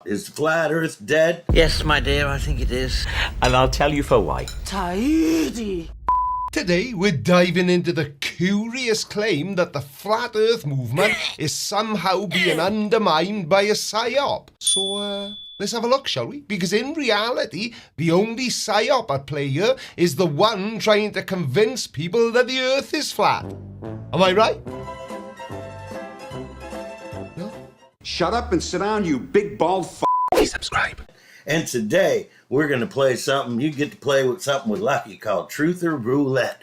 Is the flat earth dead? Yes, my dear, I think it is. And I'll tell you for why. Tidy. Today, we're diving into the curious claim that the flat earth movement is somehow being undermined by a psyop. So, let's have a look, shall we? Because in reality, the only psyop at play here is the one trying to convince people that the earth is flat. Am I right? No? Shut up and sit down, you big bald f***. Please subscribe. And today, we're going to play something. You get to play with something with Lucky called Truth or Roulette.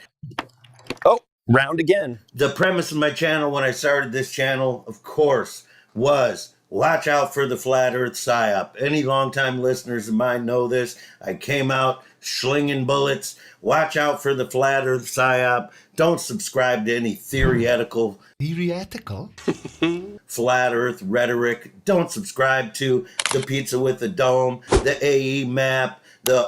Oh, round again. The premise of my channel when I started this channel, of course, was watch out for the flat earth psyop. Any longtime listeners of mine know this. I came out slinging bullets. Watch out for the flat earth psyop. Don't subscribe to any theoretical flat earth rhetoric. Don't subscribe to the pizza with the dome, the AE map,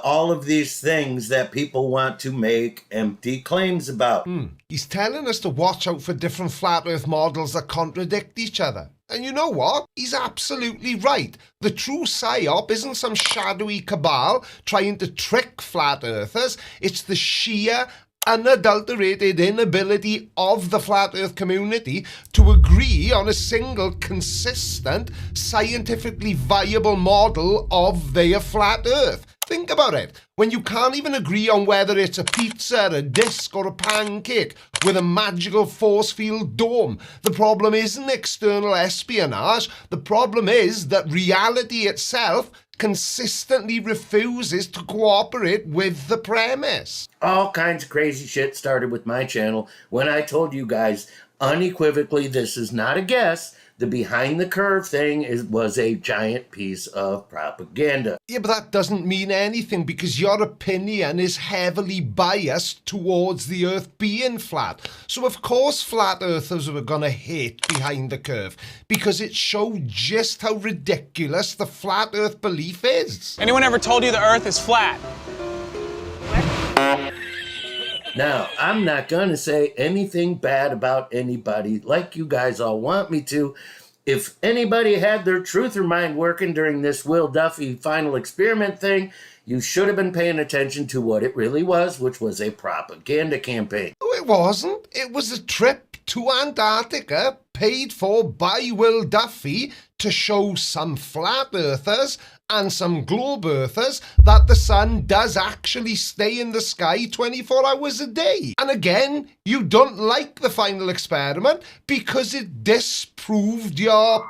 all of these things that people want to make empty claims about. He's telling us to watch out for different flat earth models that contradict each other. And you know what? He's absolutely right. The true psyop isn't some shadowy cabal trying to trick flat earthers. It's the sheer, unadulterated inability of the flat earth community to agree on a single, consistent, scientifically viable model of their flat earth. Think about it. When you can't even agree on whether it's a pizza, a disc, or a pancake with a magical force field dome, the problem isn't external espionage. The problem is that reality itself consistently refuses to cooperate with the premise. All kinds of crazy shit started with my channel when I told you guys unequivocally this is not a guess. The behind the curve thing was a giant piece of propaganda. Yeah, but that doesn't mean anything because your opinion is heavily biased towards the earth being flat. So of course flat earthers were going to hate behind the curve because it showed just how ridiculous the flat earth belief is. Anyone ever told you the earth is flat? Now, I'm not going to say anything bad about anybody like you guys all want me to. If anybody had their truther mind working during this Will Duffy final experiment thing, you should have been paying attention to what it really was, which was a propaganda campaign. No, it wasn't. It was a trip to Antarctica paid for by Will Duffy to show some flat earthers and some globe earthers that the sun does actually stay in the sky 24 hours a day. And again, you don't like the final experiment because it disproved your...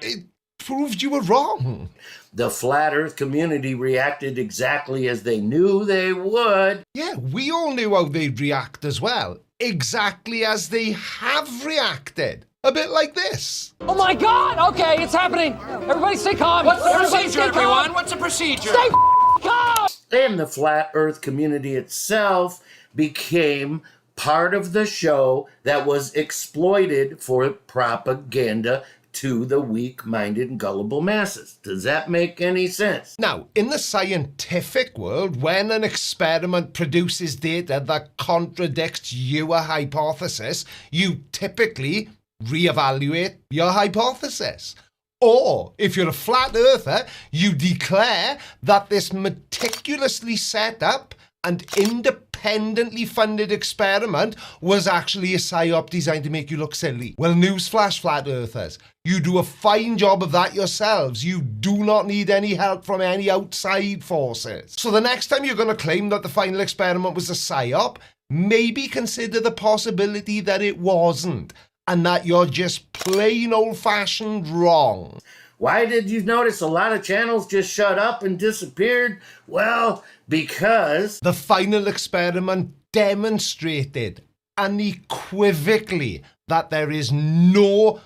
It proved you were wrong. The flat earth community reacted exactly as they knew they would. Yeah, we all knew how they'd react as well. Exactly as they have reacted. A bit like this. Oh my God! Okay, it's happening. Everybody stay calm. What's the Everybody procedure, stay calm. everyone? What's the procedure? Stay calm. And the flat earth community itself became part of the show that was exploited for propaganda to the weak-minded and gullible masses. Does that make any sense? Now, in the scientific world, when an experiment produces data that contradicts your hypothesis, you typically reevaluate your hypothesis. Or, if you're a flat earther, you declare that this meticulously set up and independently funded experiment was actually a psyop designed to make you look silly. Well, newsflash, flat earthers. You do a fine job of that yourselves. You do not need any help from any outside forces. So the next time you're going to claim that the final experiment was a psyop, maybe consider the possibility that it wasn't, and that you're just plain old-fashioned wrong. Why did you notice a lot of channels just shut up and disappeared? Well, because the final experiment demonstrated unequivocally that there is no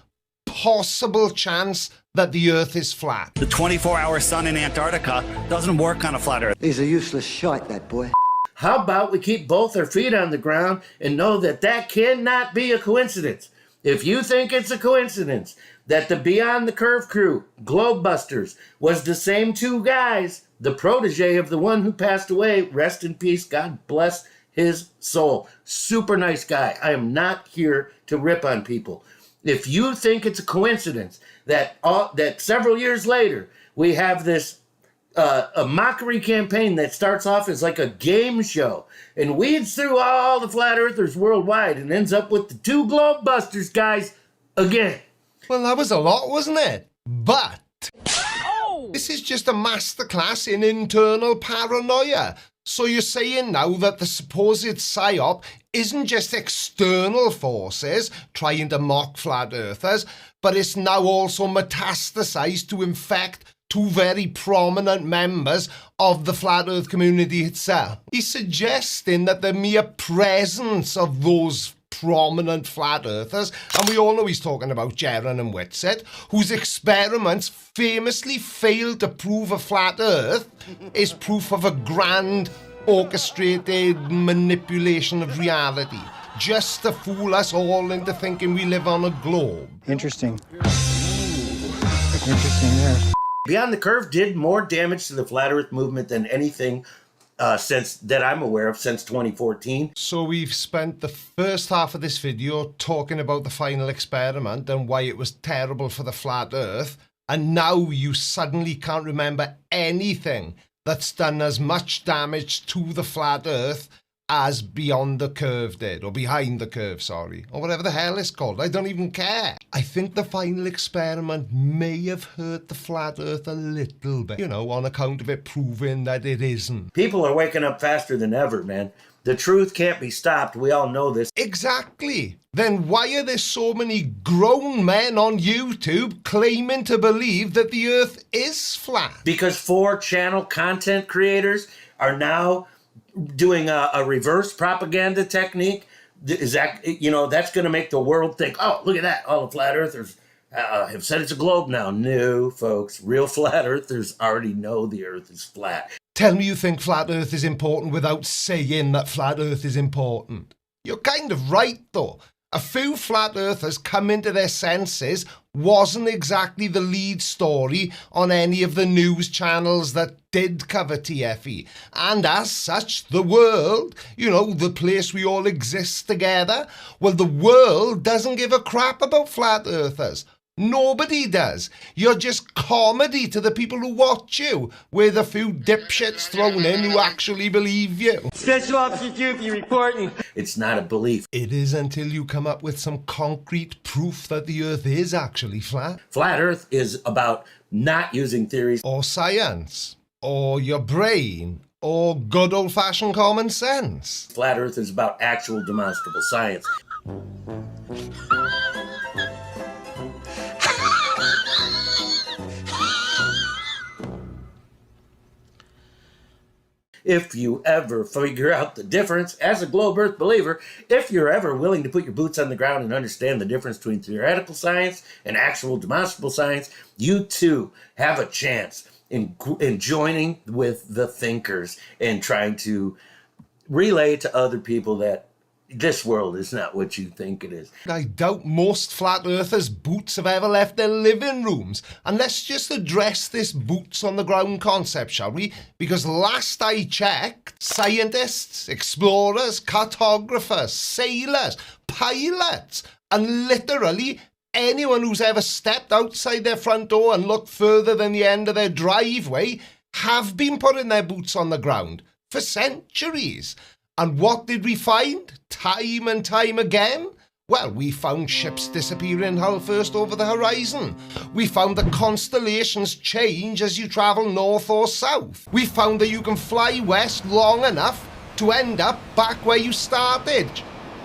possible chance that the Earth is flat. The 24-hour sun in Antarctica doesn't work on a flat Earth. He's a useless shite, that boy. How about we keep both our feet on the ground and know that that cannot be a coincidence? If you think it's a coincidence that the Beyond the Curve crew, Globebusters, was the same two guys, the protege of the one who passed away, rest in peace, God bless his soul. Super nice guy. I am not here to rip on people. If you think it's a coincidence that that several years later we have this a mockery campaign that starts off as like a game show and weeds through all the flat earthers worldwide and ends up with the 2 globe busters guys again. Well, that was a lot, wasn't it? But this is just a masterclass in internal paranoia. So you're saying now that the supposed psyop isn't just external forces trying to mock flat earthers, but it's now also metastasized to infect 2 very prominent members of the flat earth community itself. He's suggesting that the mere presence of those prominent flat earthers, and we all know he's talking about Jaron and Whitsett, whose experiments famously failed to prove a flat earth, is proof of a grand orchestrated manipulation of reality, just to fool us all into thinking we live on a globe. Interesting. Interesting there. Beyond the Curve did more damage to the flat earth movement than anything since that I'm aware of since 2014. So we've spent the first half of this video talking about the final experiment and why it was terrible for the flat earth, and now you suddenly can't remember anything that's done as much damage to the flat earth as Beyond the Curve did, or Behind the Curve, sorry, or whatever the hell it's called. I don't even care. I think the final experiment may have hurt the flat earth a little bit, you know, on account of it proving that it isn't. People are waking up faster than ever, man. The truth can't be stopped. We all know this. Exactly. Then why are there so many grown men on YouTube claiming to believe that the earth is flat? Because 4-channel content creators are now doing a reverse propaganda technique. Is that, you know, that's going to make the world think, oh, look at that. All the flat earthers have said it's a globe now. No, folks. Real flat earthers already know the earth is flat. Tell me you think flat earth is important without saying that flat earth is important. You're kind of right, though. A few flat earthers come into their senses wasn't exactly the lead story on any of the news channels that did cover TFE. And as such, the world, you know, the place we all exist together, well, the world doesn't give a crap about flat earthers. Nobody does. You're just comedy to the people who watch you, with a few dipshits thrown in who actually believe you. Special Officer Dookie reporting. It's not a belief. It is until you come up with some concrete proof that the earth is actually flat. Flat earth is about not using theories. Or science. Or your brain. Or good old-fashioned common sense. Flat earth is about actual demonstrable science. If you ever figure out the difference as a globe earth believer, if you're ever willing to put your boots on the ground and understand the difference between theoretical science and actual demonstrable science, you too have a chance in joining with the thinkers and trying to relay to other people that this world is not what you think it is. I doubt most flat earthers' boots have ever left their living rooms. And let's just address this boots on the ground concept, shall we? Because last I checked, scientists, explorers, cartographers, sailors, pilots, and literally anyone who's ever stepped outside their front door and looked further than the end of their driveway have been putting their boots on the ground for centuries. And what did we find time and time again? Well, we found ships disappearing hull first over the horizon. We found that constellations change as you travel north or south. We found that you can fly west long enough to end up back where you started,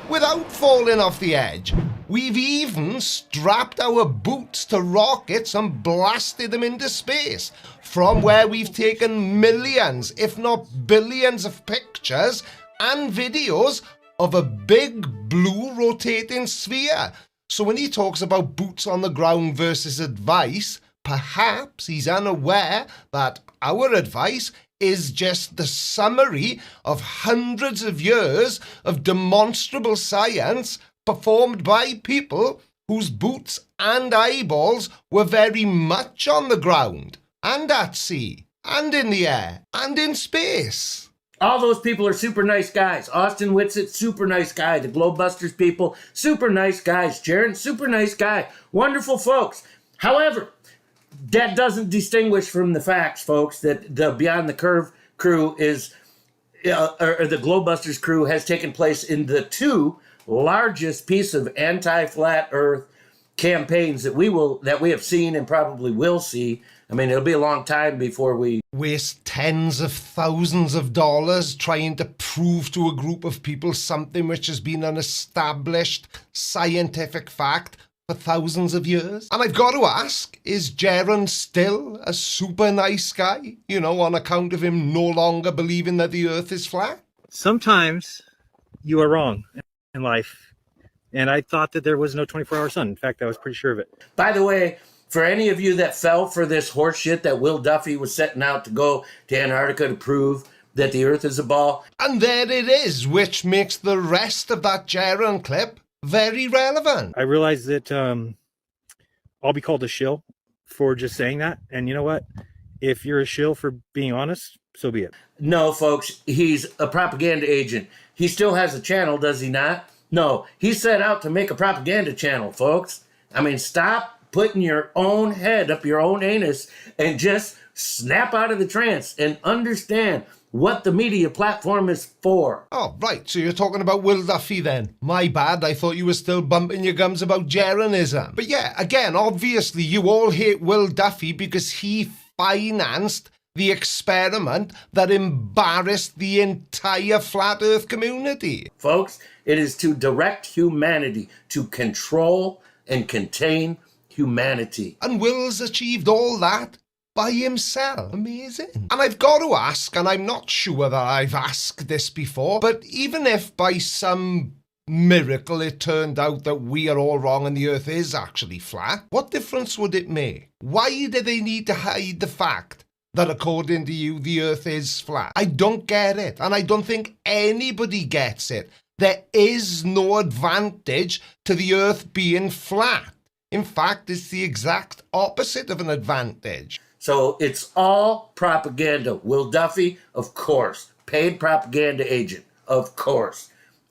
without falling off the edge. We've even strapped our boots to rockets and blasted them into space, from where we've taken millions, if not billions of pictures and videos of a big blue rotating sphere. So when he talks about boots on the ground versus advice, perhaps he's unaware that our advice is just the summary of hundreds of years of demonstrable science performed by people whose boots and eyeballs were very much on the ground, and at sea, and in the air, and in space. All those people are super nice guys. Austin Whitsitt, super nice guy. The Globebusters people, super nice guys. Jaron, super nice guy. Wonderful folks. However, that doesn't distinguish from the facts, folks, that the Beyond the Curve crew is, or the Globebusters crew has taken place in the two largest piece of anti-flat Earth campaigns that we have seen and probably will see. I mean, it'll be a long time before we waste tens of thousands of dollars trying to prove to a group of people something which has been an established scientific fact for thousands of years. And I've got to ask, is Jaron still a super nice guy, on account of him no longer believing that the Earth is flat? Sometimes you are wrong in life. And I thought that there was no 24-hour sun. In fact, I was pretty sure of it. By the way, for any of you that fell for this horse shit that Will Duffy was setting out to go to Antarctica to prove that the Earth is a ball. And there it is, which makes the rest of that Jaron clip very relevant. I realized that I'll be called a shill for just saying that. And you know what? If you're a shill for being honest, so be it. No, folks, he's a propaganda agent. He still has a channel, does he not? No, he set out to make a propaganda channel, folks. I mean, stop putting your own head up your own anus and just snap out of the trance and understand what the media platform is for. Oh, right. So you're talking about Will Duffy then. My bad. I thought you were still bumping your gums about Jaronism. But yeah, again, obviously you all hate Will Duffy because he financed the experiment that embarrassed the entire flat Earth community. Folks, it is to direct humanity, to control and contain humanity. And Will's achieved all that by himself. Amazing. And I've got to ask, and I'm not sure that I've asked this before, but even if by some miracle it turned out that we are all wrong and the Earth is actually flat, what difference would it make? Why do they need to hide the fact that according to you, the Earth is flat? I don't get it, and I don't think anybody gets it. There is no advantage to the Earth being flat. In fact, it's the exact opposite of an advantage. So it's all propaganda. Will Duffy, of course. Paid propaganda agent, of course.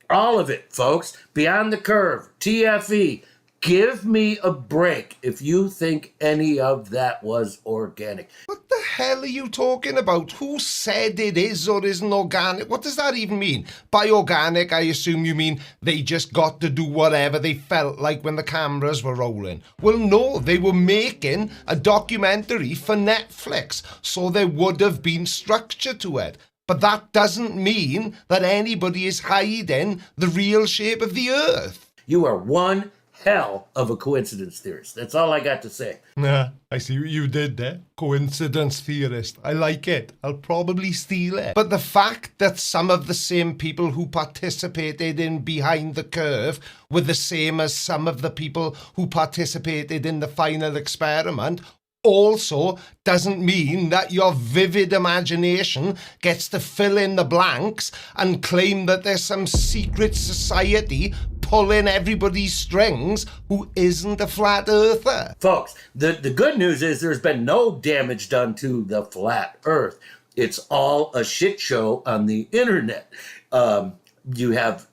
All of it, folks. Beyond the Curve, TFE. Give me a break if you think any of that was organic. What the hell are you talking about? Who said it is or isn't organic? What does that even mean? By organic, I assume you mean they just got to do whatever they felt like when the cameras were rolling. Well, no, they were making a documentary for Netflix, so there would have been structure to it. But that doesn't mean that anybody is hiding the real shape of the Earth. You are one hell of a coincidence theorist. That's all I got to say. Nah, I see what you did there. Coincidence theorist. I like it. I'll probably steal it. But the fact that some of the same people who participated in Behind the Curve were the same as some of the people who participated in the final experiment also doesn't mean that your vivid imagination gets to fill in the blanks and claim that there's some secret society pulling everybody's strings who isn't a flat earther. Folks, the good news is there's been no damage done to the flat earth. It's all a shit show on the internet. You have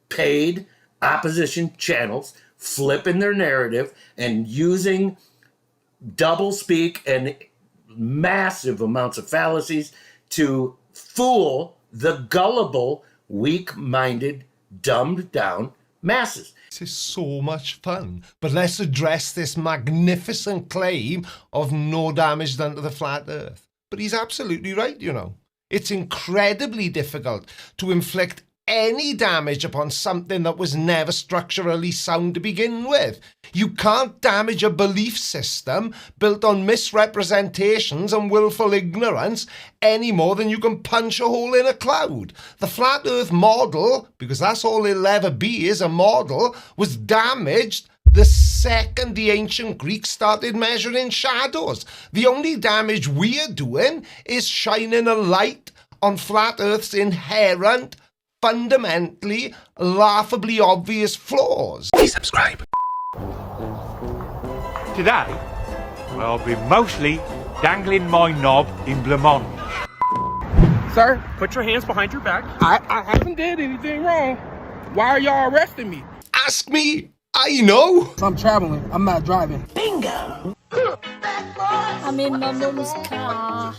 paid opposition channels flipping their narrative and using double speak and massive amounts of fallacies to fool the gullible, weak-minded, dumbed-down masses. This is so much fun. But let's address this magnificent claim of no damage done to the flat earth. But he's absolutely right, It's incredibly difficult to inflict any damage upon something that was never structurally sound to begin with. You can't damage a belief system built on misrepresentations and willful ignorance any more than you can punch a hole in a cloud. The flat earth model, because that's all it'll ever be, is a model, was damaged the second the ancient Greeks started measuring shadows. The only damage we're doing is shining a light on flat earth's inherent, fundamentally, laughably obvious flaws. Please subscribe. Today, I'll be mostly dangling my knob in blancmange. Sir, put your hands behind your back. I haven't did anything wrong. Why are y'all arresting me? Ask me. I know. I'm traveling. I'm not driving. Bingo. I'm in my mum's car.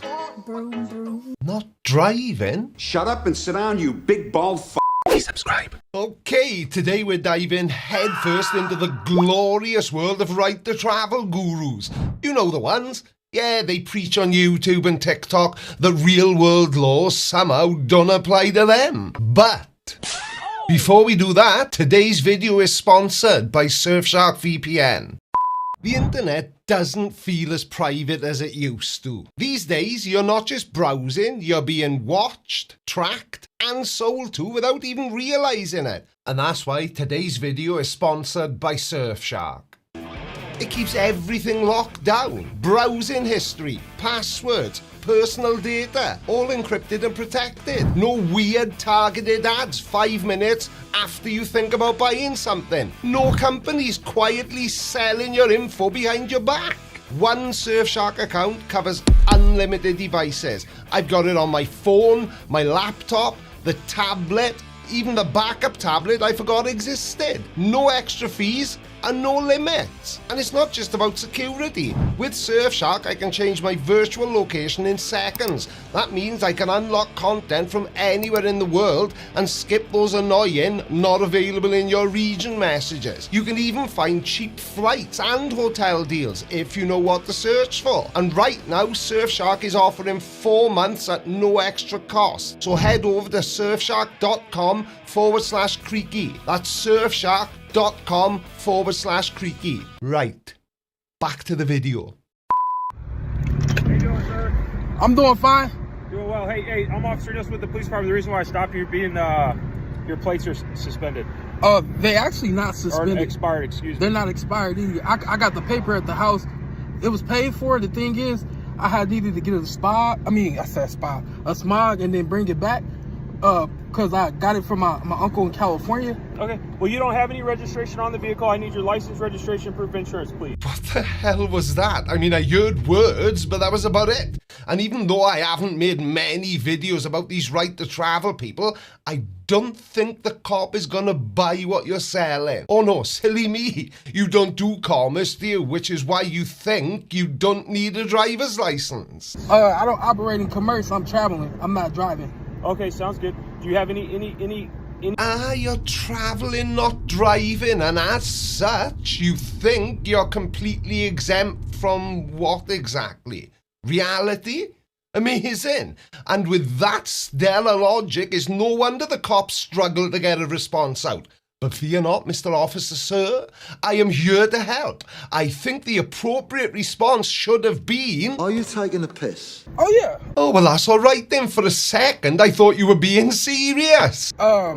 Broom, broom. Not driving. Shut up and sit down, you big bald f. Please subscribe. Okay, today we're diving headfirst into the glorious world of right to travel gurus. You know the ones. Yeah, they preach on YouTube and TikTok that real world laws somehow don't apply to them. But before we do that, today's video is sponsored by Surfshark VPN. The internet doesn't feel as private as it used to. These days, you're not just browsing, you're being watched, tracked, and sold to without even realizing it. And that's why today's video is sponsored by Surfshark. It keeps everything locked down. Browsing history, passwords, personal data, all encrypted and protected. No weird targeted ads 5 minutes after you think about buying something. No companies quietly selling your info behind your back. One Surfshark account covers unlimited devices. I've got it on my phone, my laptop, the tablet, even the backup tablet I forgot existed. No extra fees and no limits. And it's not just about security. With Surfshark, I can change my virtual location in seconds. That means I can unlock content from anywhere in the world and skip those annoying not available in your region messages. You can even find cheap flights and hotel deals if you know what to search for. And right now, Surfshark is offering 4 months at no extra cost. So head over to surfshark.com/creaky. That's surfshark.com/creaky. Right, back to the video. How you doing, sir? I'm doing fine. Doing well. Hey, I'm Officer Just with the police department. The reason why I stopped you being your plates are suspended. They actually not suspended. Or expired, excuse me. They're not expired either. I got the paper at the house. It was paid for. The thing is, I had needed to get a smog, and then bring it back. Because I got it from my uncle in California. Okay. Well, you don't have any registration on the vehicle. I need your license, registration, proof of insurance, please. What the hell was that? I mean, I heard words, but that was about it. And even though I haven't made many videos about these right to travel people, I don't think the cop is gonna buy what you're selling. Oh no, silly me. You don't do commerce, do you? Which is why you think you don't need a driver's license. I don't operate in commerce. I'm traveling. I'm not driving. Okay, sounds good. Do you have any? You're traveling, not driving, and as such, you think you're completely exempt from what exactly? Reality? Amazing. And with that stellar logic, it's no wonder the cops struggle to get a response out. But fear not, Mr. Officer, sir. I am here to help. I think the appropriate response should have been... Are you taking a piss? Oh, yeah. Oh, well, that's all right then. For a second, I thought you were being serious. I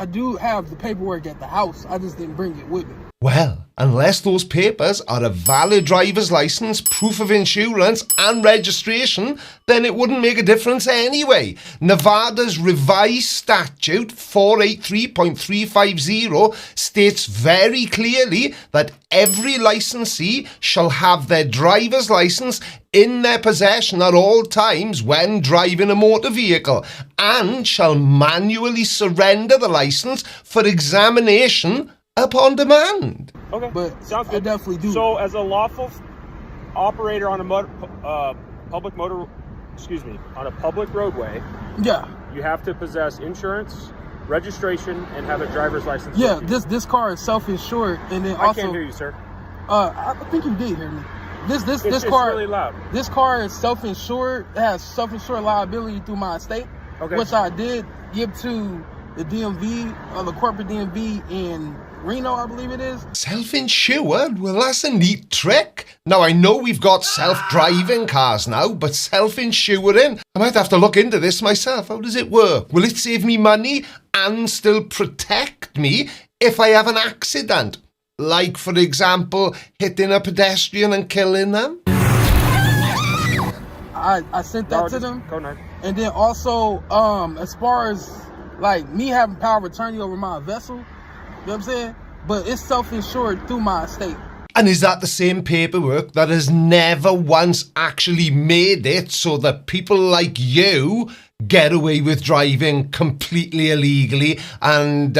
do have the paperwork at the house. I just didn't bring it with me. Well, unless those papers are a valid driver's license, proof of insurance, and registration, then it wouldn't make a difference anyway. Nevada's revised statute 483.350 states very clearly that every licensee shall have their driver's license in their possession at all times when driving a motor vehicle, and shall manually surrender the license for examination upon demand. Okay, but sounds good. I definitely do. So, as a lawful operator on a public roadway, yeah, you have to possess insurance, registration, and have a driver's license. Yeah, this car is self-insured, and then I also. can't hear you, sir. I think you did hear me. This car. It's really loud. This car is self-insured. It has self-insured liability through my estate, which I did give to the DMV, the corporate DMV in Reno, I believe it is. Self-insured? Well, that's a neat trick. Now, I know we've got self-driving cars now, but self-insuring? I might have to look into this myself. How does it work? Will it save me money and still protect me if I have an accident? Like, for example, hitting a pedestrian and killing them? I sent that to them. And then also, as far as, like, me having power of attorney over my vessel, you know what I'm saying? But it's self-insured through my estate. And is that the same paperwork that has never once actually made it so that people like you get away with driving completely illegally? And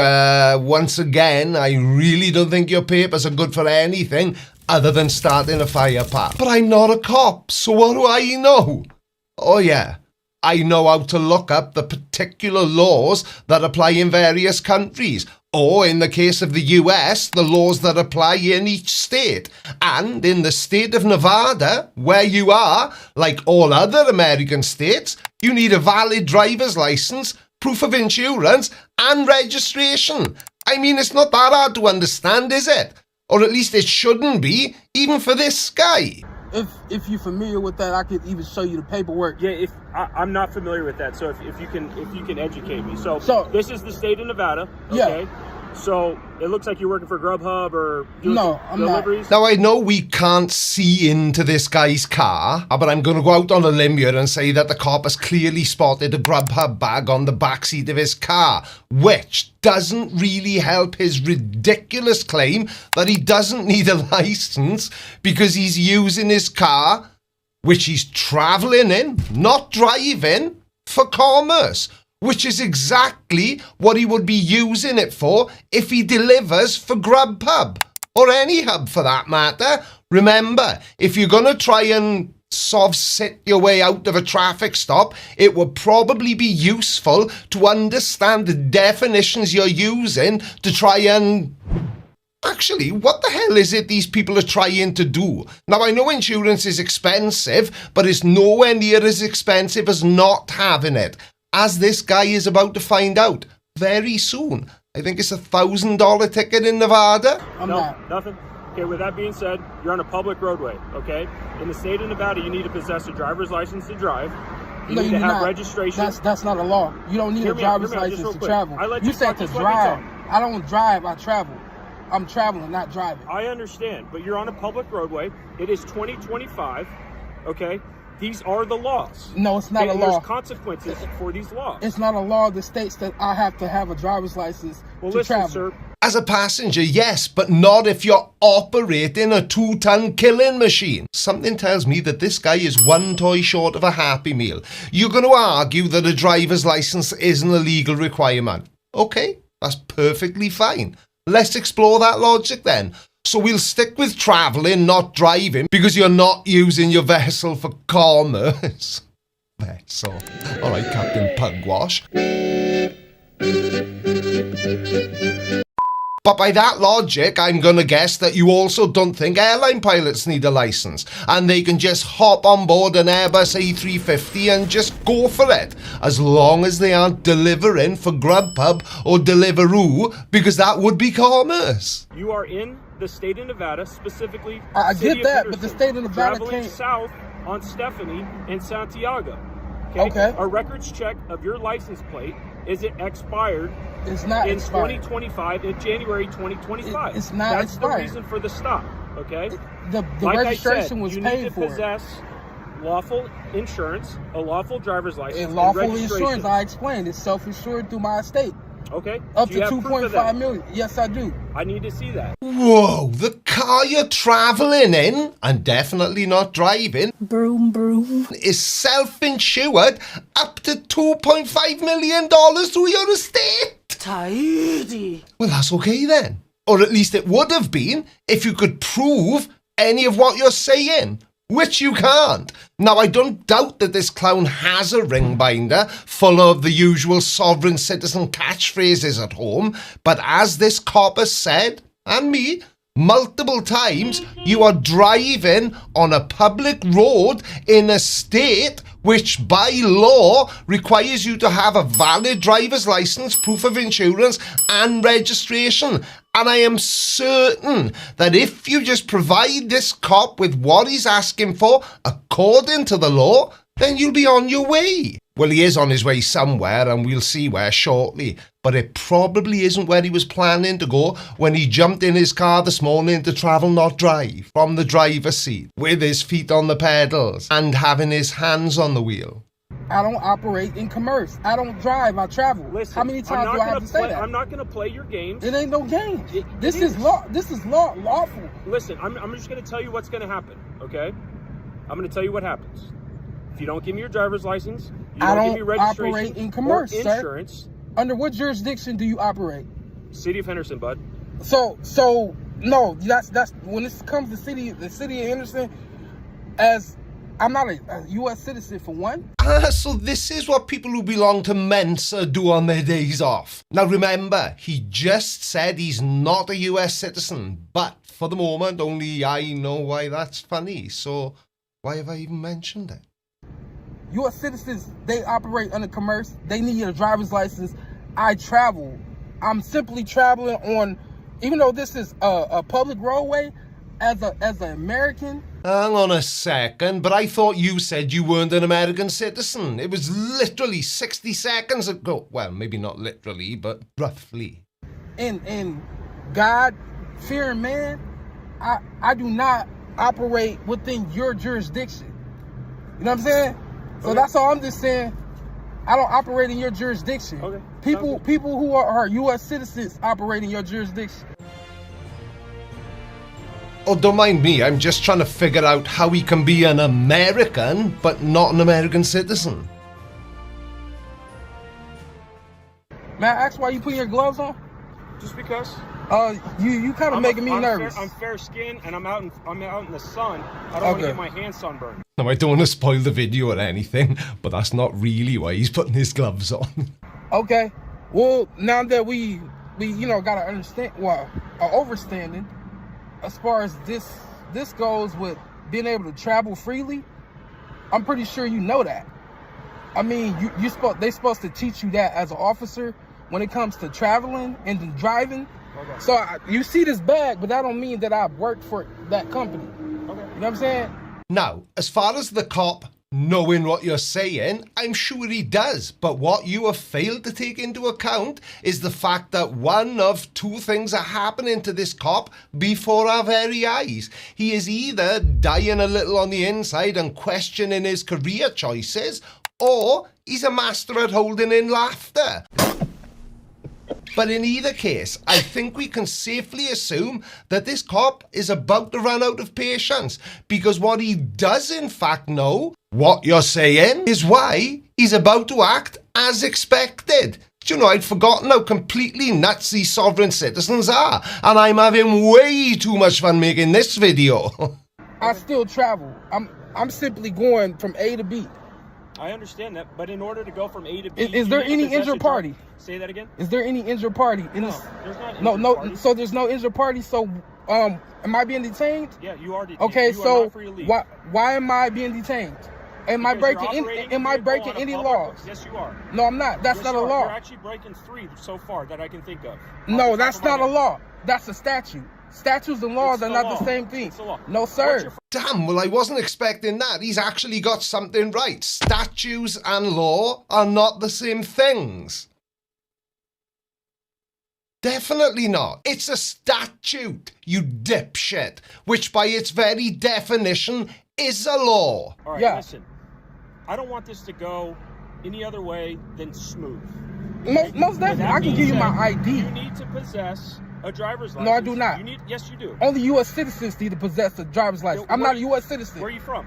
once again, I really don't think your papers are good for anything other than starting a fire, pal. But I'm not a cop, so what do I know? Oh yeah, I know how to look up the particular laws that apply in various countries, or in the case of the US, the laws that apply in each state. And in the state of Nevada, where you are, like all other American states, you need a valid driver's license, proof of insurance, and registration. I mean, it's not that hard to understand, is it? Or at least it shouldn't be, even for this guy. If you're familiar with that, I could even show you the paperwork. Yeah, I'm not familiar with that, so if you can educate me. So this is the state of Nevada. Okay. Yeah. So it looks like you're working for Grubhub or doing I'm deliveries. Now, I know we can't see into this guy's car, but I'm going to go out on a limb here and say that the cop has clearly spotted a Grubhub bag on the backseat of his car, which doesn't really help his ridiculous claim that he doesn't need a license because he's using his car, which he's traveling in, not driving, for commerce, which is exactly what he would be using it for if he delivers for Grubhub, or any hub for that matter. Remember, if you're going to try and sit your way out of a traffic stop, it would probably be useful to understand the definitions you're using to try and... Actually, what the hell is it these people are trying to do? Now, I know insurance is expensive, but it's nowhere near as expensive as not having it, as this guy is about to find out very soon. I think it's $1,000 ticket in Nevada. Nothing. Okay, with that being said, you're on a public roadway, okay? In the state of Nevada, you need to possess a driver's license to drive. You need to have registration. That's not a law. You don't need a driver's license to travel. You said to drive. I don't drive, I travel. I'm traveling, not driving. I understand, but you're on a public roadway. It is 2025, okay? These are the laws. No, it's not a law. There's consequences for these laws. It's not a law that states that I have to have a driver's license to travel. Sir. As a passenger, yes, but not if you're operating a 2-ton killing machine. Something tells me that this guy is one toy short of a Happy Meal. You're going to argue that a driver's license isn't a legal requirement. Okay, that's perfectly fine. Let's explore that logic then. So we'll stick with travelling, not driving, because you're not using your vessel for commerce. Vessel. All right, Captain Pugwash. But by that logic, I'm going to guess that you also don't think airline pilots need a license, and they can just hop on board an Airbus A350 and just go for it, as long as they aren't delivering for Grubhub or Deliveroo, because that would be commerce. You are in the state of Nevada, specifically. I get that, but the state of Nevada traveling south on Stephanie and Santiago. Okay. A records check of your license plate. Is it expired? It's not in expired. 2025, in January 2025. It's not That's expired. The reason for the stop, okay? The like registration was paid for. You need to possess lawful insurance, a lawful driver's license, and lawful insurance, I explained, it's self-insured through my estate. Okay. Up to 2.5 million. Yes, I do. I need to see that. Whoa, the car you're travelling in, and definitely not driving, Broom, broom. is self-insured up to $2.5 million through your estate. Tahiti. Well, that's okay then. Or at least it would have been if you could prove any of what you're saying, which you can't. Now, I don't doubt that this clown has a ring binder full of the usual sovereign citizen catchphrases at home, but as this cop has said, and me, multiple times, you are driving on a public road in a state which by law requires you to have a valid driver's license, proof of insurance, and registration. And I am certain that if you just provide this cop with what he's asking for, according to the law, then you'll be on your way. Well, he is on his way somewhere, and we'll see where shortly. But it probably isn't where he was planning to go when he jumped in his car this morning to travel, not drive, from the driver's seat, with his feet on the pedals and having his hands on the wheel. I don't operate in commerce. I don't drive. I travel. Listen, how many times do I have to say that? I'm not going to play your games. It ain't no game. This is law. This is lawful. Listen, I'm just going to tell you what's going to happen. Okay, I'm going to tell you what happens. If you don't give me your driver's license, you don't give me registration operate in commerce, or insurance. Sir. Under what jurisdiction do you operate? City of Henderson, bud. So no, that's when this comes to the city of Henderson, as I'm not a U.S. citizen for one. So this is what people who belong to Mensa do on their days off. Now remember, he just said he's not a U.S. citizen, but for the moment, only I know why that's funny. So why have I even mentioned it? U.S. citizens, they operate under commerce. They need a driver's license. I travel. I'm simply traveling on, even though this is a public roadway, as an American. Hang on a second, but I thought you said you weren't an American citizen. It was literally 60 seconds ago. Well, maybe not literally, but roughly. In God-fearing man, I do not operate within your jurisdiction. You know what I'm saying? So that's all I'm just saying. I don't operate in your jurisdiction. Okay. People who are U.S. citizens operate in your jurisdiction. Oh, don't mind me. I'm just trying to figure out how he can be an American, but not an American citizen. May I ask why you putting your gloves on? Just because. You kind of making me nervous. I'm fair skinned and I'm out in the sun. I don't want to get my hands sunburned. Now, I don't want to spoil the video or anything, but that's not really why he's putting his gloves on. Okay. Well, now that we got to understand, overstanding, as far as this goes with being able to travel freely, I'm pretty sure you know that. I mean, they're supposed to teach you that as an officer when it comes to traveling and driving. Okay. So you see this bag, but that don't mean that I worked for that company. Okay. You know what I'm saying? Now, as far as the cop knowing what you're saying, I'm sure he does. But what you have failed to take into account is the fact that one of two things are happening to this cop before our very eyes. He is either dying a little on the inside and questioning his career choices, or he's a master at holding in laughter. But in either case, I think we can safely assume that this cop is about to run out of patience, because what he does in fact know, what you're saying, is why he's about to act as expected. Do you know, I'd forgotten how completely nuts these sovereign citizens are, and I'm having way too much fun making this video. I still travel. I'm simply going from A to B. I understand that, but in order to go from A to B, is there any injured party? Say that again. Is there any injured party in this? There's not. No. So there's no injured party. So, am I being detained? Yeah, you are detained. Okay, so why am I being detained? Am I breaking any laws? Yes, you are. No, I'm not. That's not a law. You're actually breaking 3 so far that I can think of. No, that's not a law. That's a statute. Statutes and laws are not the same thing. No, sir. Damn, well, I wasn't expecting that. He's actually got something right. Statutes and law are not the same things. Definitely not. It's a statute, you dipshit, which by its very definition is a law. All right, listen. I don't want this to go any other way than smooth. Most definitely. I can give you my ID. You need to possess a driver's license. No, I do not. Yes, you do. Only U.S. citizens need to possess a driver's license. I'm not a U.S. citizen. Where are you from?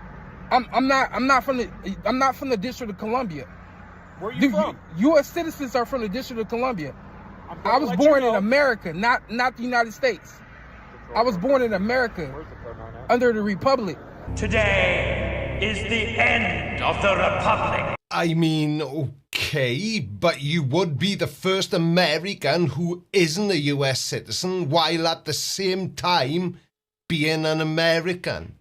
I'm not from the District of Columbia. Where are you from? U.S. citizens are from the District of Columbia. I was born in America, not the United States. I was born in America under the Republic. Today is the end of the Republic. I mean, okay, but you would be the first American who isn't a US citizen while at the same time being an American.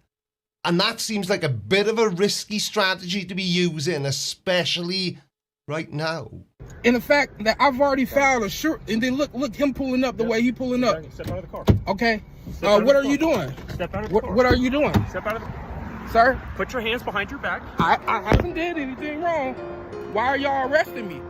And that seems like a bit of a risky strategy to be using, especially right now. In the fact that I've already filed a shirt, and then look him pulling up the way he pulling up. Step out of the car. Okay. What are you doing? Step out of the car. What are you doing? Step out of the Sir? Put your hands behind your back. I haven't did anything wrong. Why are y'all arresting me?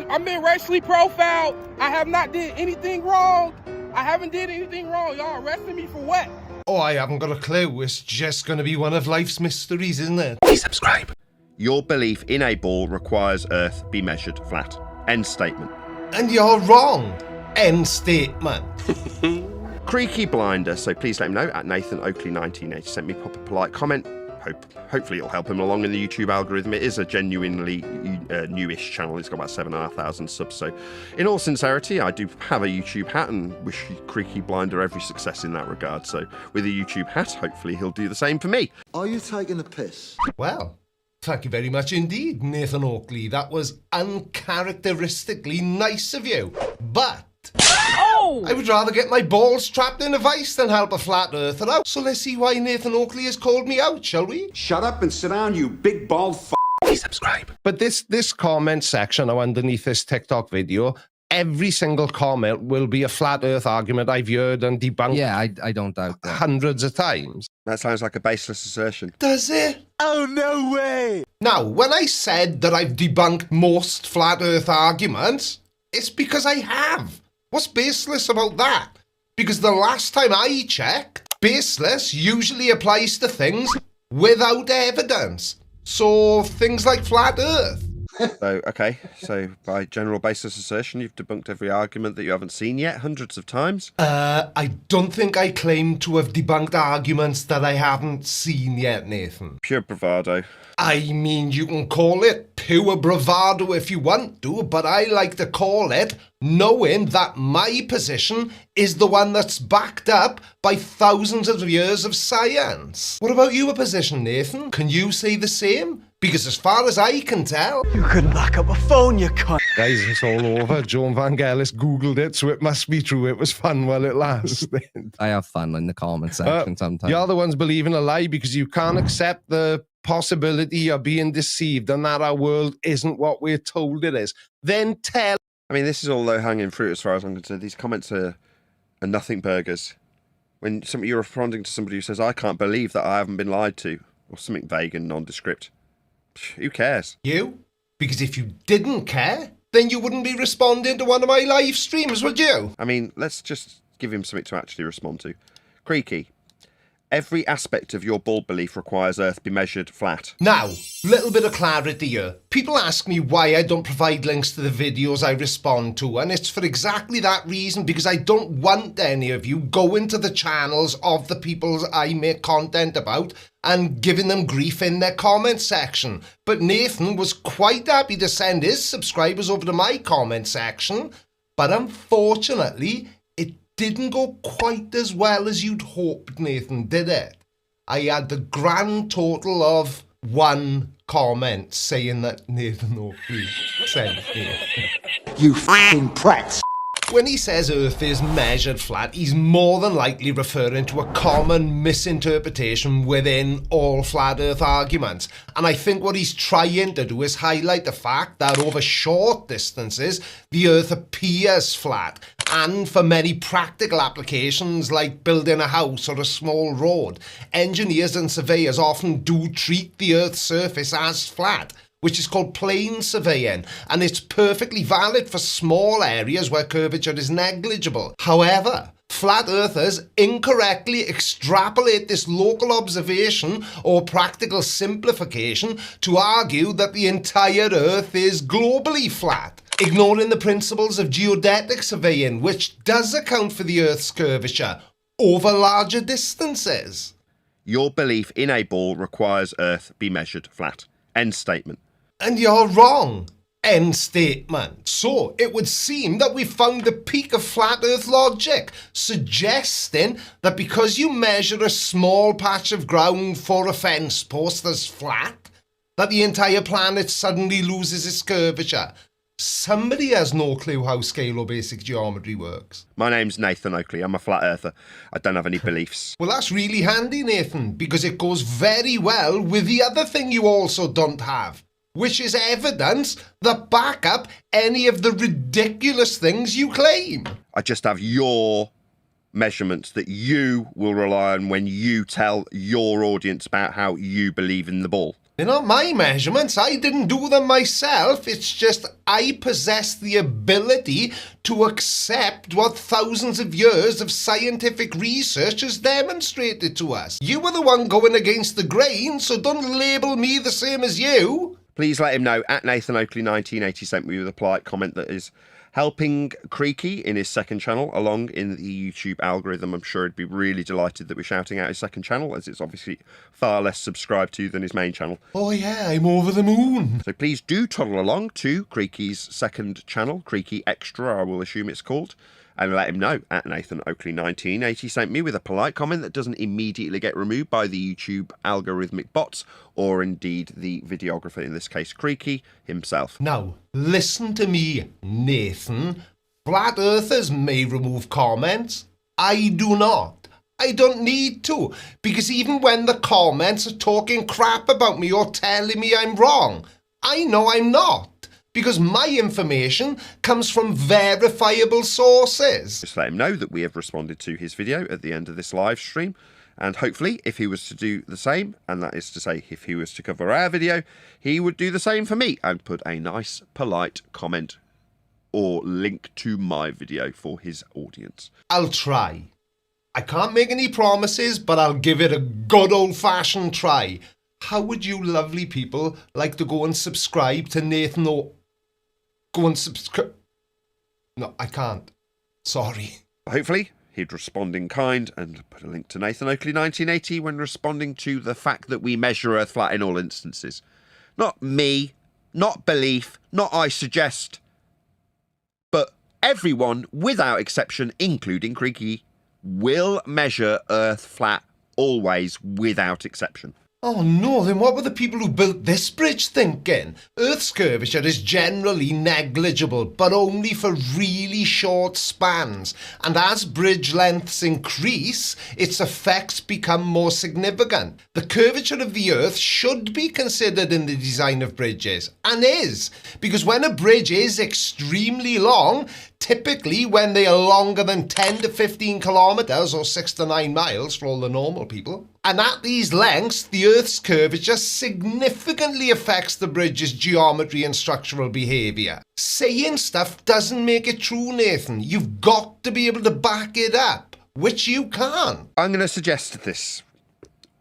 I'm being racially profiled. I have not did anything wrong. I haven't did anything wrong. Y'all arresting me for what? Oh, I haven't got a clue. It's just going to be one of life's mysteries, isn't it? Please subscribe. Your belief in a ball requires Earth be measured flat. End statement. And you're wrong. End statement. Creaky Blinder, so please let him know at Nathan Oakley 1980 sent me pop a polite comment. Hopefully it'll help him along in the YouTube algorithm. It is a genuinely newish channel. It's got about 7,500 subs. So in all sincerity, I do have a YouTube hat and wish Creaky Blinder every success in that regard. So with a YouTube hat, hopefully he'll do the same for me. Are you taking the piss? Well, thank you very much indeed, Nathan Oakley. That was uncharacteristically nice of you. But I would rather get my balls trapped in a vice than help a flat earther out. So let's see why Nathan Oakley has called me out, shall we? Shut up and sit down, you big bald f***. Please subscribe. But this comment section now underneath this TikTok video, every single comment will be a flat earth argument I've heard and debunked. Yeah, I don't doubt that. Hundreds of times. That sounds like a baseless assertion. Does it? Oh, no way. Now, when I said that I've debunked most flat earth arguments, it's because I have. What's baseless about that? Because the last time I checked, baseless usually applies to things without evidence. So things like flat earth. So by general baseless assertion, you've debunked every argument that you haven't seen yet, hundreds of times. I don't think I claim to have debunked arguments that I haven't seen yet, Nathan. Pure bravado. I mean, you can call it pure bravado if you want to, but I like to call it knowing that my position is the one that's backed up by thousands of years of science. What about your position, Nathan? Can you say the same? Because as far as I can tell... You couldn't back up a phone, you cunt. Guys, it's all over. Joan Vangelis Googled it, so it must be true. It was fun while it lasted. I have fun in the comment section sometimes. You're the ones believing a lie because you can't accept the possibility of being deceived and that our world isn't what we're told it is. Then tell... I mean, this is all low-hanging fruit as far as I'm concerned. These comments are nothing burgers. When you're responding to somebody who says, I can't believe that I haven't been lied to, or something vague and nondescript. Who cares? You? Because if you didn't care, then you wouldn't be responding to one of my live streams, would you? I mean, let's just give him something to actually respond to. Creaky, every aspect of your ball belief requires Earth be measured flat. Now, little bit of clarity here. People ask me why I don't provide links to the videos I respond to, and it's for exactly that reason, because I don't want any of you going to the channels of the people I make content about and giving them grief in their comment section. But Nathan was quite happy to send his subscribers over to my comment section, but unfortunately, it didn't go quite as well as you'd hoped, Nathan, did it? I had the grand total of 1 comment saying that Nathan Oakley sent me. You f***ing prats. When he says Earth is measured flat, he's more than likely referring to a common misinterpretation within all flat Earth arguments. And I think what he's trying to do is highlight the fact that over short distances, the Earth appears flat. And for many practical applications like building a house or a small road, engineers and surveyors often do treat the Earth's surface as flat, which is called plane surveying, and it's perfectly valid for small areas where curvature is negligible. However, flat earthers incorrectly extrapolate this local observation or practical simplification to argue that the entire Earth is globally flat, ignoring the principles of geodetic surveying, which does account for the Earth's curvature over larger distances. Your belief in a ball requires Earth be measured flat. End statement. And you're wrong. End statement. So it would seem that we've found the peak of flat earth logic, suggesting that because you measure a small patch of ground for a fence post as flat, that the entire planet suddenly loses its curvature. Somebody has no clue how scale or basic geometry works. My name's Nathan Oakley. I'm a flat earther. I don't have any beliefs. Well, that's really handy, Nathan, because it goes very well with the other thing you also don't have, which is evidence that back up any of the ridiculous things you claim. I just have your measurements that you will rely on when you tell your audience about how you believe in the ball. They're not my measurements. I didn't do them myself. It's just I possess the ability to accept what thousands of years of scientific research has demonstrated to us. You were the one going against the grain, so don't label me the same as you. Please let him know at Nathan Oakley 1980 sent me with a polite comment that is helping Creaky in his second channel along in the YouTube algorithm. I'm sure he'd be really delighted that we're shouting out his second channel, as it's obviously far less subscribed to than his main channel. Oh yeah, I'm over the moon. So please do toddle along to Creaky's second channel, Creaky Extra, I will assume it's called, and let him know at Nathan Oakley 1980 sent me with a polite comment that doesn't immediately get removed by the YouTube algorithmic bots, or indeed the videographer, in this case Creaky himself. Now, listen to me, Nathan. Flat earthers may remove comments. I do not. I don't need to, because even when the comments are talking crap about me or telling me I'm wrong, I know I'm not. Because my information comes from verifiable sources. Just let him know that we have responded to his video at the end of this live stream, and hopefully if he was to do the same, and that is to say if he was to cover our video, he would do the same for me and put a nice polite comment or link to my video for his audience. I'll try. I can't make any promises, but I'll give it a good old-fashioned try. How would you lovely people like to go and subscribe to Nathan Go and subscribe. No, I can't. Sorry. Hopefully, he'd respond in kind and put a link to Nathan Oakley 1980 when responding to the fact that we measure Earth flat in all instances. Not me, not belief, not I suggest, but everyone, without exception, including Creaky, will measure Earth flat always, without exception. Oh no, then what were the people who built this bridge thinking? Earth's curvature is generally negligible, but only for really short spans. And as bridge lengths increase, its effects become more significant. The curvature of the Earth should be considered in the design of bridges, and is, because when a bridge is extremely long, typically when they are longer than 10 to 15 kilometres or 6 to 9 miles for all the normal people. And at these lengths, the Earth's curvature significantly affects the bridge's geometry and structural behaviour. Saying stuff doesn't make it true, Nathan. You've got to be able to back it up, which you can't. I'm going to suggest this.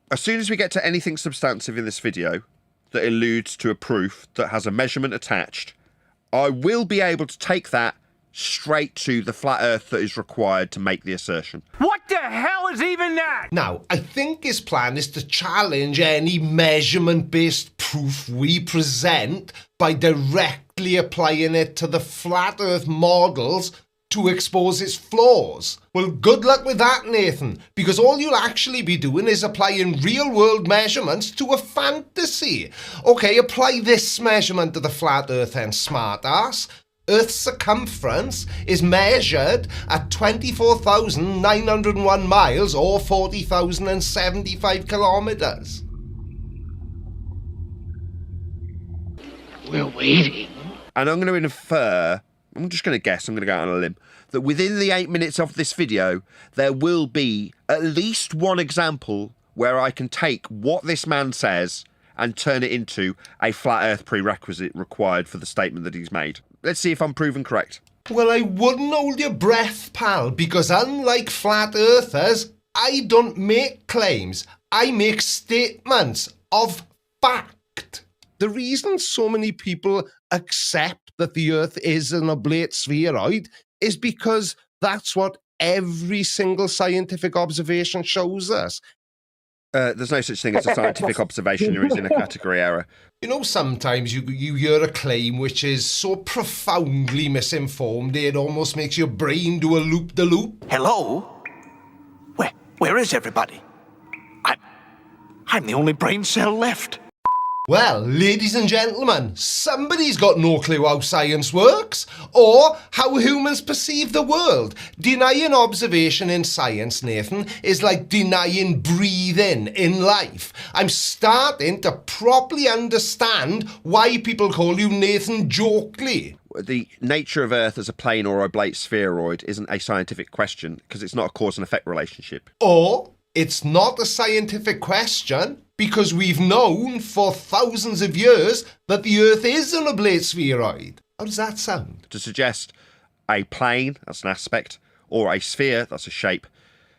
As soon as we get to anything substantive in this video that alludes to a proof that has a measurement attached, I will be able to take that straight to the flat earth that is required to make the assertion. What the hell is even that? Now, I think his plan is to challenge any measurement-based proof we present by directly applying it to the flat earth models to expose its flaws. Well, good luck with that, Nathan, because all you'll actually be doing is applying real-world measurements to a fantasy. Okay, apply this measurement to the flat earth then, smartass. Earth's circumference is measured at 24,901 miles or 40,075 kilometres. We're waiting. And I'm going to infer, I'm just going to guess, I'm going to go out on a limb, that within the 8 minutes of this video, there will be at least one example where I can take what this man says and turn it into a flat earth prerequisite required for the statement that he's made. Let's see if I'm proven correct. Well, I wouldn't hold your breath, pal, because unlike flat earthers, I don't make claims. I make statements of fact. The reason so many people accept that the Earth is an oblate spheroid is because that's what every single scientific observation shows us. There's no such thing as a scientific observation. There is in a category error. You know, sometimes you hear a claim which is so profoundly misinformed it almost makes your brain do a loop-de-loop. Hello? Where is everybody? I'm the only brain cell left. Well, ladies and gentlemen, somebody's got no clue how science works or how humans perceive the world. Denying observation in science, Nathan, is like denying breathing in life. I'm starting to properly understand why people call you Nathan Jokley. The nature of Earth as a plane or oblate spheroid isn't a scientific question because it's not a cause and effect relationship. Or it's not a scientific question because we've known for thousands of years that the Earth is an oblate spheroid. How does that sound? To suggest a plane, that's an aspect, or a sphere, that's a shape,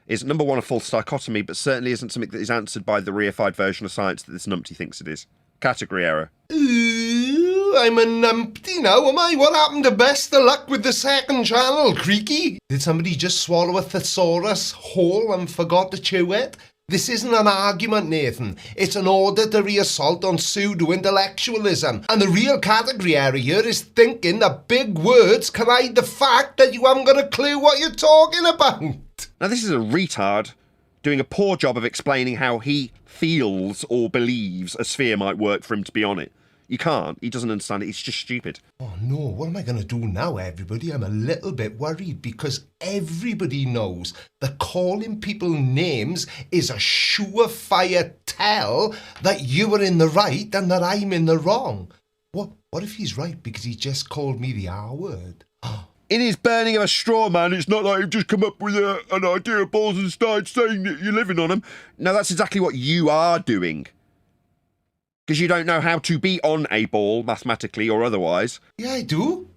is number one a false dichotomy, but certainly isn't something that is answered by the reified version of science that this numpty thinks it is. Category error. Ooh, I'm a numpty now, am I? What happened to best of luck with the second channel, Creaky? Did somebody just swallow a thesaurus whole and forgot to chew it? This isn't an argument, Nathan. It's an auditory assault on pseudo-intellectualism. And the real category error here is thinking that big words can hide the fact that you haven't got a clue what you're talking about. Now, this is a retard doing a poor job of explaining how he feels or believes a sphere might work for him to be on it. You can't. He doesn't understand it. He's just stupid. Oh no, what am I going to do now, everybody? I'm a little bit worried because everybody knows that calling people names is a surefire tell that you are in the right and that I'm in the wrong. What if he's right because he just called me the R word? In his burning of a straw man, it's not like you've just come up with an idea of balls and started saying that you're living on them. No, that's exactly what you are doing. Because you don't know how to be on a ball, mathematically or otherwise. Yeah, I do.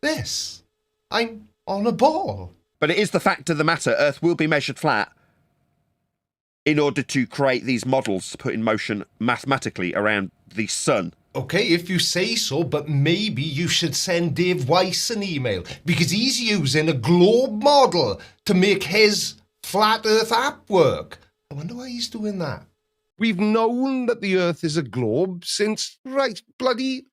This. I'm on a ball. But it is the fact of the matter, Earth will be measured flat in order to create these models to put in motion mathematically around the sun. Okay, if you say so, but maybe you should send Dave Weiss an email because he's using a globe model to make his flat Earth app work. I wonder why he's doing that. We've known that the Earth is a globe since, right, bloody...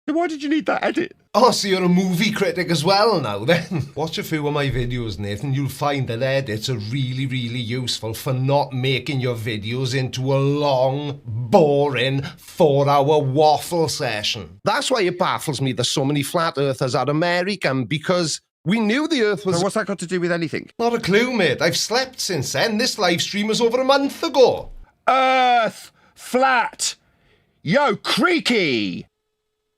Why did you need that edit? Oh, so you're a movie critic as well now, then? Watch a few of my videos, Nathan. You'll find that edits are really, really useful for not making your videos into a long, boring, 4-hour waffle session. That's why it baffles me that so many flat earthers are American, because we knew the Earth was... So what's that got to do with anything? Not a clue, mate. I've slept since then. This live stream was over a month ago. Earth flat. Yo, Creaky.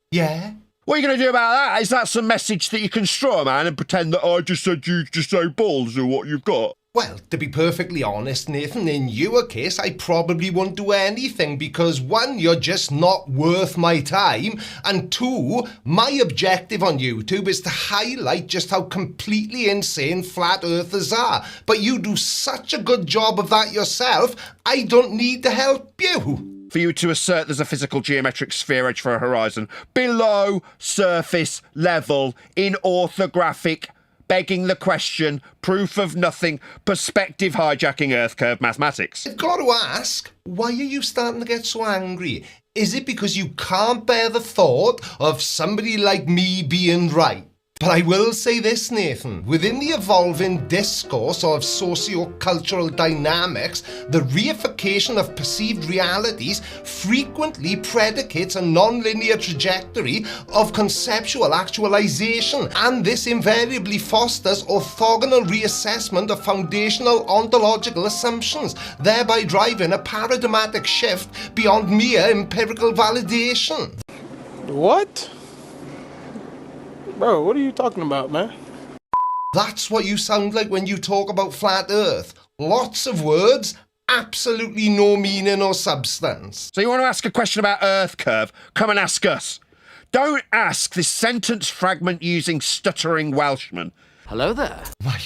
Yeah? What are you going to do about that? Is that some message that you can straw man and pretend that I just said you just say balls or what you've got? Well, to be perfectly honest, Nathan, in your case, I probably won't do anything because, one, you're just not worth my time, and two, my objective on YouTube is to highlight just how completely insane flat earthers are. But you do such a good job of that yourself, I don't need to help you. For you to assert there's a physical geometric sphere edge for a horizon below surface level in orthographic, begging the question, proof of nothing, perspective hijacking Earth curve mathematics. I've got to ask, why are you starting to get so angry? Is it because you can't bear the thought of somebody like me being right? But I will say this, Nathan, within the evolving discourse of socio-cultural dynamics, the reification of perceived realities frequently predicates a non-linear trajectory of conceptual actualization, and this invariably fosters orthogonal reassessment of foundational ontological assumptions, thereby driving a paradigmatic shift beyond mere empirical validation. What? Bro, what are you talking about, man? That's what you sound like when you talk about flat Earth. Lots of words, absolutely no meaning or substance. So you want to ask a question about Earth curve? Come and ask us. Don't ask this sentence fragment using stuttering Welshman. Hello there. My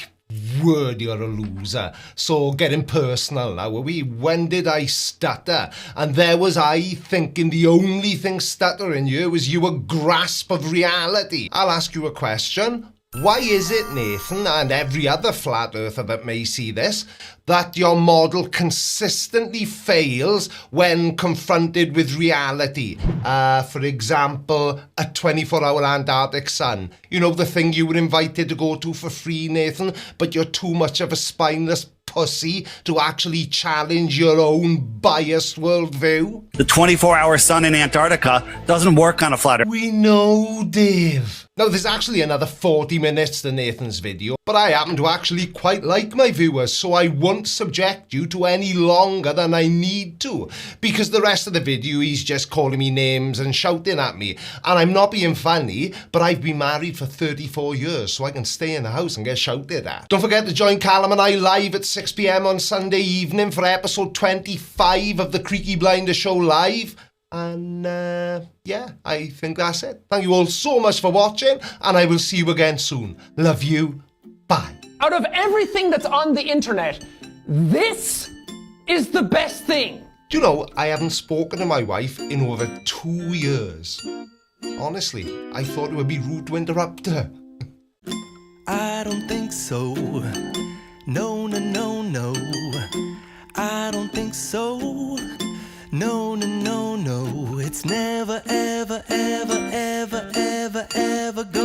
word, you're a loser. So getting personal now, are we? When did I stutter? And there was I thinking the only thing stuttering you was your grasp of reality. I'll ask you a question. Why is it, Nathan, and every other flat earther that may see this, that your model consistently fails when confronted with reality? For example, a 24-hour Antarctic sun. You know, the thing you were invited to go to for free, Nathan, but you're too much of a spineless pussy to actually challenge your own biased worldview? The 24-hour sun in Antarctica doesn't work on a flat Earth. We know, Dave. Now, there's actually another 40 minutes to Nathan's video, but I happen to actually quite like my viewers, so I won't subject you to any longer than I need to, because the rest of the video he's just calling me names and shouting at me. And I'm not being funny, but I've been married for 34 years, so I can stay in the house and get shouted at. Don't forget to join Callum and I live at 6 p.m. on Sunday evening for episode 25 of the Creaky Blinder Show Live. And yeah, I think that's it. Thank you all so much for watching, and I will see you again soon. Love you. Bye. Out of everything that's on the internet, this is the best thing. Do you know, I haven't spoken to my wife in over 2 years. Honestly, I thought it would be rude to interrupt her. I don't think so. No, no, no, no. I don't think so. No, no, no, no, it's never, ever, ever, ever, ever, ever go.